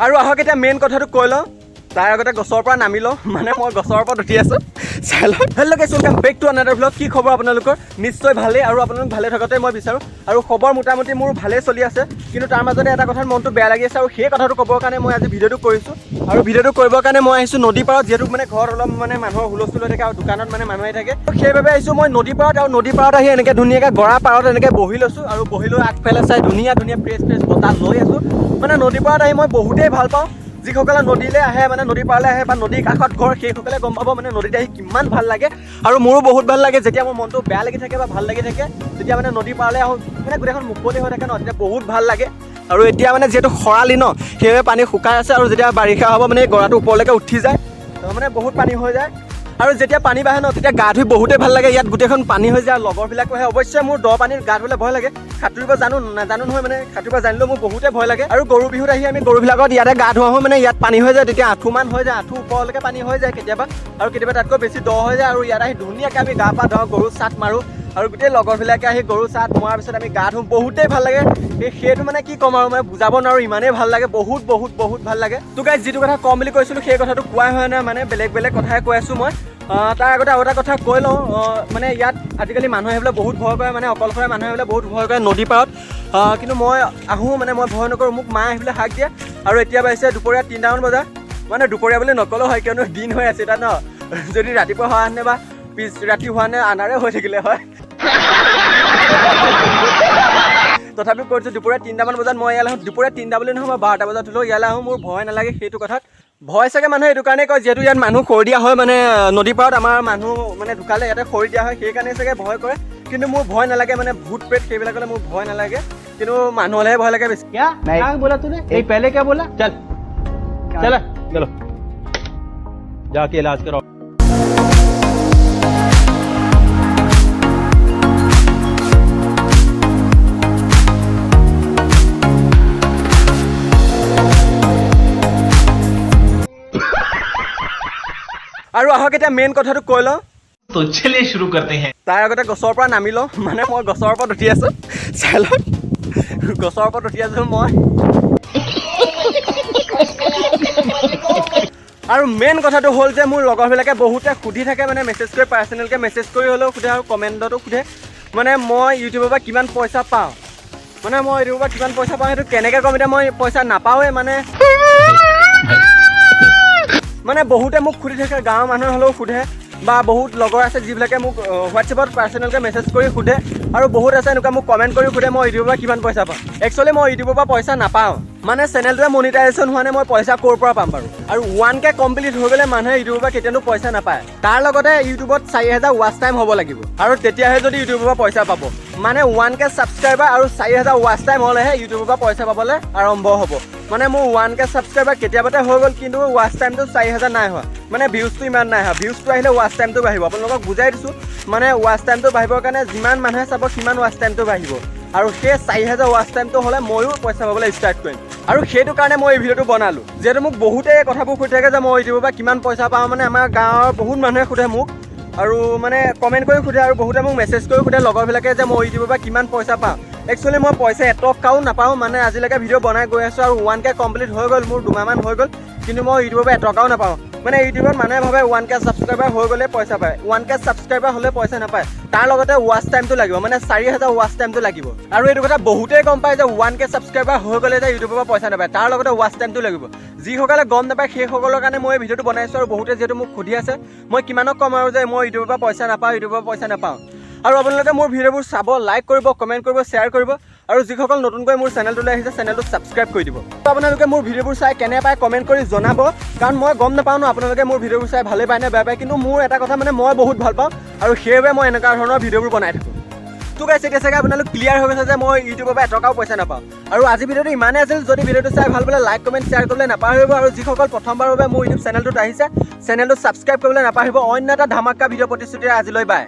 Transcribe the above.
আৰু আহক এতিয়া মেইন কথাটো কৈ লওঁ তাৰ আগতে গছৰ পৰা নামি লওঁ মানে মই গছৰ ওপৰত উঠি আছোঁ চাই লওক। Hello' guys, welcome back to another vlog. কি খবৰ আপোনালোকৰ? নিশ্চয় ভালেই আৰু আপোনালোক ভালে থকাটোৱে মই বিচাৰোঁ আৰু খবৰ মোটামুটি মোৰ ভালেই চলি আছে, কিন্তু তাৰ মাজতে এটা কথাত মনটো বেয়া লাগি আছে আৰু সেই কথাটো ক'বৰ কাৰণে মই আজি ভিডিঅ'টো কৰিছোঁ। আৰু ভিডিঅ'টো কৰিবৰ কাৰণে মই আহিছোঁ নদীৰ পাৰত, যিহেতু মানে ঘৰত অলপ মানে মানুহৰ হুলস্থুল হৈ থাকে আৰু দোকানত মানে মানুহ আহি থাকে, সেইবাবে আহিছোঁ মই নদীৰ পাৰত। আৰু নদীৰ পাৰত আহি এনেকৈ ধুনীয়াকৈ গৰা পাৰত এনেকৈ বহি লৈছোঁ আৰু বহি লৈ আগফালে চাই ধুনীয়া ফ্ৰেছ বতাহ লৈ আছোঁ। মানে নদীৰ পাৰত আহি মই বহুতেই ভাল পাওঁ। যিসকলে নদীলৈ আহে মানে নদীৰ পাৰলৈ আহে বা নদীৰ কাষত ঘৰ, সেইসকলে গম পাব মানে নদীত আহি কিমান ভাল লাগে। আৰু মোৰো বহুত ভাল লাগে যেতিয়া মোৰ মনটো বেয়া লাগি থাকে বা ভাল লাগি থাকে, তেতিয়া মানে নদীৰ পাৰলৈ আহোঁ, মানে গোটেইখন মুকলি হৈ থাকে ন, তেতিয়া বহুত ভাল লাগে। আৰু এতিয়া মানে যিহেতু খৰালি ন, সেইবাবে পানী শুকাই আছে আৰু যেতিয়া বাৰিষা হ'ব মানে গৰাটো ওপৰলৈকে উঠি যায়, মানে বহুত পানী হৈ যায়। আৰু যেতিয়া পানী বাঢ়ে ন, তেতিয়া গা ধুই বহুতেই ভাল লাগে। ইয়াত গোটেইখন পানী হৈ যায় আৰু লগৰবিলাকো আহে। অৱশ্যে মোৰ দ পানীত গা ধুলে ভয় লাগে, সাঁতুৰিব নাজানো নহয়, মানে সাঁতুৰিব জানিলেও মোৰ বহুতেই ভয় লাগে। আৰু গৰু বিহুত আহি আমি গৰুবিলাকত ইয়াতে গা ধোৱা হয়, মানে ইয়াত পানী হৈ যায়, তেতিয়া আঁঠুমান হৈ যায়, আঁঠু ওপৰলৈকে পানী হৈ যায় কেতিয়াবা, আৰু কেতিয়াবা তাতকৈ বেছি দ হৈ যায়। আৰু ইয়াত আহি ধুনীয়াকৈ আমি গা পা ধুওঁ, গৰু চাট মাৰোঁ আৰু গোটেই লগৰবিলাকে আহি গৰু চাট মৰাৰ পিছত আমি গা ধুওঁ, বহুতেই ভাল লাগে। সেইটো মানে কি ক'ম আৰু, মই বুজাব নোৱাৰোঁ, ইমানেই ভাল লাগে, বহুত ভাল লাগে। তো গাইছ, যিটো কথা ক'ম বুলি কৈছিলোঁ সেই কথাটো কোৱাই হয় নাই, মানে বেলেগ কথাই কৈ আছোঁ মই। তাৰ আগতে আৰু এটা কথা কৈ লওঁ, মানে ইয়াত আজিকালি মানুহ আহিবলৈ বহুত ভয় কৰে, মানে অকলশৰে মানুহ আহিবলৈ বহুত ভয় কৰে নদীৰ পাৰত। কিন্তু মই আহোঁ, মানে মই ভয় নকৰোঁ, মোক মা আহিবলৈ হাক দিয়ে। আৰু এতিয়া বাজিছে দুপৰীয়া 3টামান বজা, মানে দুপৰীয়া বুলি নকলেও হয়, কিয়নো দিন হৈ আছে তাত ন। যদি ৰাতিপুৱা হোৱা হেঁতেনে বা পিছ ৰাতি হোৱা নে আন্ধাৰে হৈ থাকিলে হয়। তথাপিও কৈছোঁ দুপৰীয়া 3টামান বজাত মই ইয়ালৈ আহোঁ। দুপৰীয়া 3টা বুলি নহয়, মই 12টা বজাত হ'লেও ইয়ালৈ আহোঁ। মোৰ ভয় নালাগে সেইটো কথাত। ভয় চাগে মানুহে এইটো কাৰণেই কয়, যিহেতু ইয়াত মানুহ খৰি দিয়া হয়, মানে নদীৰ পাৰত আমাৰ মানুহ মানে ঢুকালে ইয়াতে খৰি দিয়া হয়, সেইকাৰণে চাগে ভয় কৰে। কিন্তু মোৰ ভয় নালাগে, মানে ভূত প্ৰেত সেইবিলাকলৈ মোৰ ভয় নালাগে, কিন্তু মানুহলৈহে ভয় লাগে বেছি। क्या बोला तूने? पहले क्या बोला? चल चलो जाके इलाज कराओ। আৰু আহক এতিয়া মেইন কথাটো কৈ লওঁ। तो चलिए शुरू करते हैं। তাৰ আগতে গছৰ পৰা নামি লওঁ, মানে মই গছৰ ওপৰত উঠি আছোঁ চাই লওক। গছৰ ওপৰত উঠি আছোঁ মই। আৰু মেইন কথাটো হ'ল যে মোৰ লগৰবিলাকে বহুতে সুধি থাকে, মানে মেছেজ কৰি, পাৰ্চনেলকৈ মেছেজ কৰি হ'লেও সোধে আৰু কমেণ্টতো সোধে, মানে মই ইউটিউবৰ পৰা কিমান পইচা পাওঁ। মানে মই ইউটিউবৰ পৰা কিমান পইচা পাওঁ সেইটো কেনেকৈ ক'ম, এতিয়া মই পইচা নাপাওঁৱেই। মানে বহুতে মোক সুধি থাকে, গাঁৱৰ মানুহে হ'লেও সোধে, বা বহুত লগৰ আছে যিবিলাকে মোক হোৱাটছএপত পাৰ্চনেলকৈ মেছেজ কৰি সোধে, আৰু বহুত আছে এনেকুৱা মোক কমেণ্ট কৰি সোধে মই ইউটিউবৰ পৰা কিমান পইচা পাওঁ। একচুৱেলি মই ইউটিউবৰ পৰা পইচা নাপাওঁ, মানে চেনেলটোৱে মনিটাইজেশ্যন হোৱা নাই, মই পইচা ক'ৰ পৰা পাম বাৰু। আৰু 1K কমপ্লিট হৈ গ'লে মানুহে ইউটিউবৰ পৰা কেতিয়ানো পইচা নাপায়। তাৰ লগতে ইউটিউবত 4000 ৱাচ টাইম হ'ব লাগিব, আৰু তেতিয়াহে যদি ইউটিউবৰ পৰা পইচা পাব। মানে 1K ছাবস্ক্ৰাইবাৰ আৰু 4000 ৱাচ টাইম হ'লেহে ইউটিউবৰ পৰা পইচা পাবলৈ আৰম্ভ হ'ব। মানে মোৰ 1K ছাবস্ক্ৰাইবাৰ কেতিয়াবাতে হৈ গ'ল, কিন্তু ৱাচ টাইমটো 4000 নাই হোৱা, মানে ভিউজটো ইমান নাই হোৱা। ভিউজটো আহিলে ৱাচ টাইমটো বাঢ়িব। আপোনালোকক বুজাই দিছোঁ, মানে ৱাচ টাইমটো বাঢ়িবৰ কাৰণে যিমান মানুহে চাব সিমান ৱাচ টাইমটো বাঢ়িব, আৰু সেই 4000 ৱাচ টাইমটো হ'লে ময়ো পইচা পাবলৈ ষ্টাৰ্ট কৰিম। আৰু সেইটো কাৰণে মই এই ভিডিঅ'টো বনালোঁ, যিহেতু মোক বহুতে এই কথাবোৰ সুধি থাকে যে মই ইউটিউবৰ পৰা কিমান পইচা পাওঁ। মানে আমাৰ গাঁৱৰ বহুত মানুহে সোধে মোক, আৰু মানে কমেণ্ট কৰি সোধে, আৰু বহুতে মোক মেছেজ কৰি সোধে লগৰবিলাকে যে মই ইউটিউবৰ পৰা কিমান পইচা পাওঁ। একচুৱেলি মই পইচা এটকাও নাপাওঁ, মানে আজিলৈকে ভিডিঅ' বনাই গৈ আছোঁ, আৰু 1K কমপ্লিট হৈ গ'ল, মোৰ 2 মাহমান হৈ গ'ল, কিন্তু মই ইউটিউবৰ পৰা এটকাও নাপাওঁ। মানে ইউটিউবত মানুহে ভাবে 1K ছাবস্ক্ৰাইবাৰ হৈ গ'লে পইচা পায়, 1K ছাবস্ক্ৰাইবাৰ হ'লে পইচা নাপায়, তাৰ লগতে ৱাচ টাইমটো লাগিব, মানে 4000 ৱাচ টাইমটো লাগিব। আৰু এইটো কথা বহুতেই গম পায় যে 1K ছাবস্ক্ৰাইবাৰ হৈ গ'লে যে ইউটিউবৰ পৰা পইচা নাপায়, তাৰ লগতে ৱাচ টাইমটো লাগিব। যিসকলে গম নাপায় সেইসকলৰ কাৰণে মই এই ভিডিঅ'টো বনাইছোঁ, আৰু বহুতে যিহেতু মোক সুধি আছে, মই কিমানক ক'ম আৰু যে মই ইউটিউবৰ পৰা পইচা নাপাওঁ। আৰু আপোনালোকে মোৰ ভিডিঅ'বোৰ চাব, লাইক কৰিব, কমেণ্ট কৰিব, শ্বেয়াৰ কৰিব, আৰু যিসকল নতুনকৈ মোৰ চেনেলটোলৈ আহিছে চেনেলটো ছাবস্ক্ৰাইব কৰি দিব। আপোনালোকে মোৰ ভিডিঅ'বোৰ চাই কেনে পায় কমেণ্ট কৰি জনাব, কাৰণ মই গম নাপাওঁ ন আপোনালোকে মোৰ ভিডিঅ'বোৰ চাই ভালেই পায় নে বেয়া পায়, কিন্তু মোৰ এটা কথা মানে মই বহুত ভাল পাওঁ, আৰু সেইবাবে মই এনেকুৱা ধৰণৰ ভিডিঅ'বোৰ বনাই থাকোঁ। তো গাইছ, এতিয়া চাগে আপোনালোক ক্লিয়াৰ হৈ গৈছে যে মই ইউটিউবৰ পৰা এটকাও পইচা নাপাওঁ। আৰু আজি ভিডিঅ'টো ইমানেই আছিল। যদি ভিডিঅ'টো চাই ভাল পালে লাইক কমেণ্ট শ্বেয়াৰ কৰিবলৈ নাপাহৰিব, আৰু যিসকল প্ৰথমবাৰৰ বাবে মোৰ ইউটিউব চেনেলটোত আহিছে চেনেলটো ছাবস্ক্ৰাইব কৰিবলৈ নাপাহৰিব। অন্য এটা ধামাকা ভিডিঅ' প্ৰতিশ্ৰুতিৰে আজিলৈ বাই।